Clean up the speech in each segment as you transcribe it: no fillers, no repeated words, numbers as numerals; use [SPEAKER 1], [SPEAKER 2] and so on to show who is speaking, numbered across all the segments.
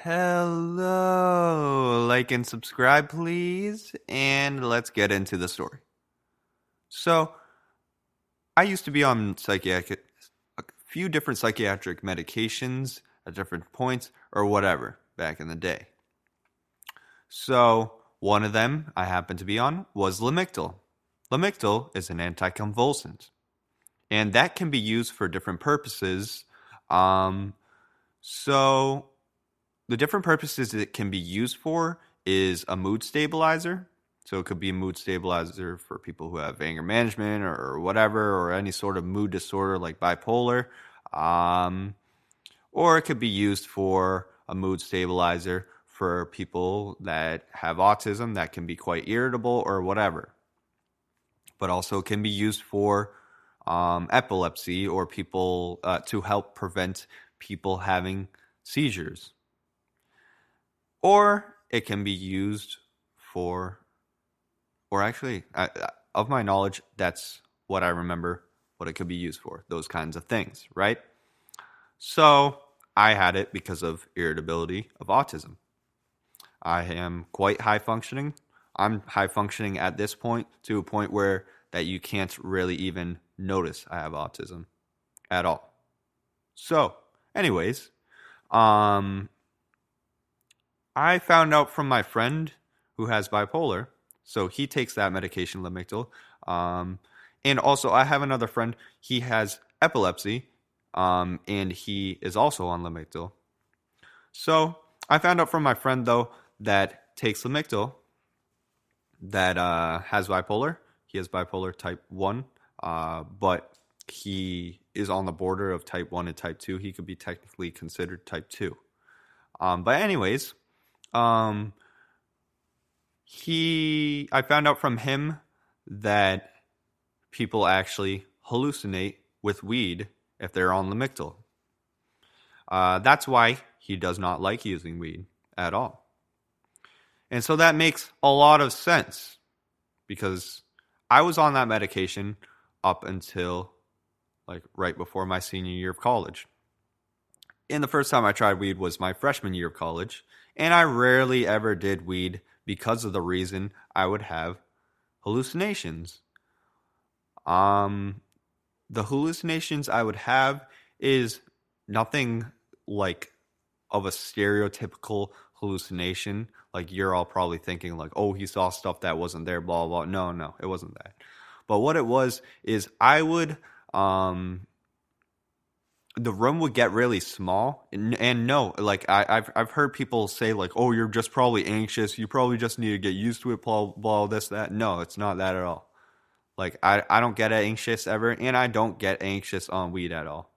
[SPEAKER 1] Hello, like and subscribe, please, and let's get into the story. So, I used to be on a few different psychiatric medications at different points or whatever back in the day. So, one of them I happened to be on was Lamictal. Lamictal is an anticonvulsant, and that can be used for different purposes. Um, so the different purposes it can be used for is a mood stabilizer. So it could be a mood stabilizer for people who have anger management or whatever, or any sort of mood disorder like bipolar. Um, or it could be used for a mood stabilizer for people that have autism that can be quite irritable or whatever. But also can be used for epilepsy or people to help prevent people having seizures. Or it can be used for, or actually, of my knowledge, that's what I remember what it could be used for, those kinds of things, right? So I had it because of irritability of autism. I am quite high functioning. I'm high functioning at this point to a point where that you can't really even notice I have autism at all. So, anyways, um, I found out from my friend who has bipolar, so he takes that medication, Lamictal. And also, I have another friend. He has epilepsy, and he is also on Lamictal. So I found out from my friend though that takes Lamictal that has bipolar. He has bipolar type 1, but he is on the border of type 1 and type 2. He could be technically considered type 2. But anyways, um, I found out from him that people actually hallucinate with weed if they're on Lamictal. That's why he does not like using weed at all. And so that makes a lot of sense because I was on that medication up until like right before my senior year of college. And the first time I tried weed was my freshman year of college, and I rarely ever did weed because of the reason I would have hallucinations. Um, the hallucinations I would have is nothing like of a stereotypical hallucination. Like you're all probably thinking like, oh, he saw stuff that wasn't there, blah, blah. No, it wasn't that. But what it was is I would, the room would get really small and no, like I've heard people say like, oh, you're just probably anxious. You probably just need to get used to it, blah, blah, this, that. No, it's not that at all. Like I don't get anxious ever, and I don't get anxious on weed at all.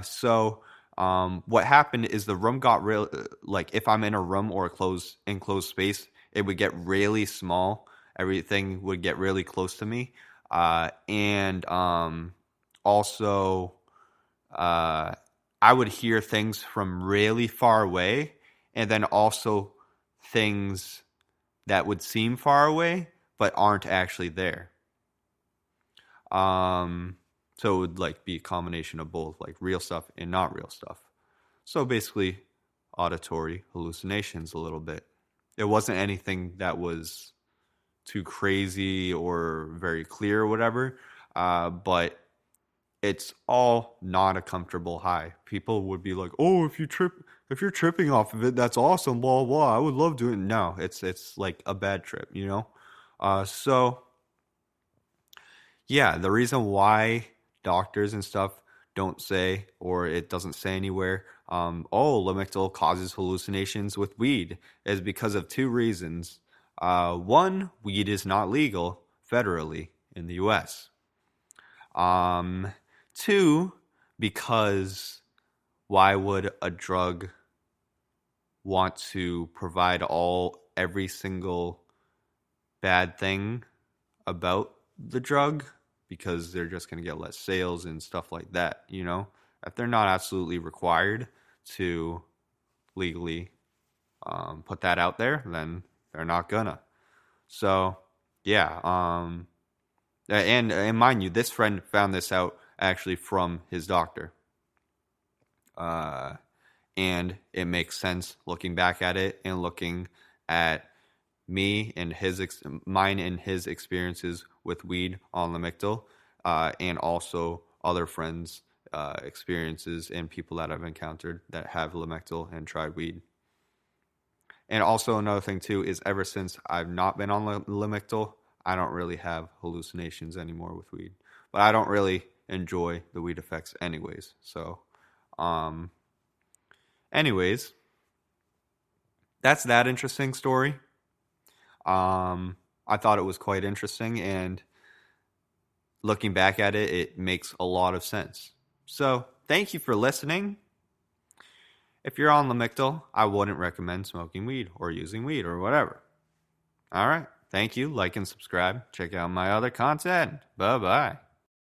[SPEAKER 1] So what happened is the room got real. Like if I'm in a room or a enclosed space, it would get really small. Everything would get really close to me, and also I would hear things from really far away, and then also things that would seem far away but aren't actually there. So it would like be a combination of both, like real stuff and not real stuff. So basically, auditory hallucinations a little bit. It wasn't anything that was too crazy or very clear or whatever, but it's all not a comfortable high. People would be like, "Oh, if you're tripping off of it, that's awesome." Blah blah. I would love doing it. No, it's like a bad trip, you know. So yeah, the reason why doctors and stuff don't say, or it doesn't say anywhere, oh, Lamictal causes hallucinations with weed is because of two reasons. One, weed is not legal federally in the US. Two, because why would a drug want to provide every single bad thing about the drug? Because they're just going to get less sales and stuff like that, you know? If they're not absolutely required to legally put that out there, then they're not gonna. So, yeah. And mind you, this friend found this out actually from his doctor. And it makes sense looking back at it and looking at me and mine and his experiences with weed on Lamictal, and also other friends' experiences and people that I've encountered that have Lamictal and tried weed. And also another thing too is ever since I've not been on Lamictal, I don't really have hallucinations anymore with weed. But I don't really enjoy the weed effects anyways. So, anyways, that's that interesting story. I thought it was quite interesting, and looking back at it, it makes a lot of sense. So, thank you for listening. If you're on Lamictal, I wouldn't recommend smoking weed or using weed or whatever. All right. Thank you. Like and subscribe. Check out my other content. Bye-bye.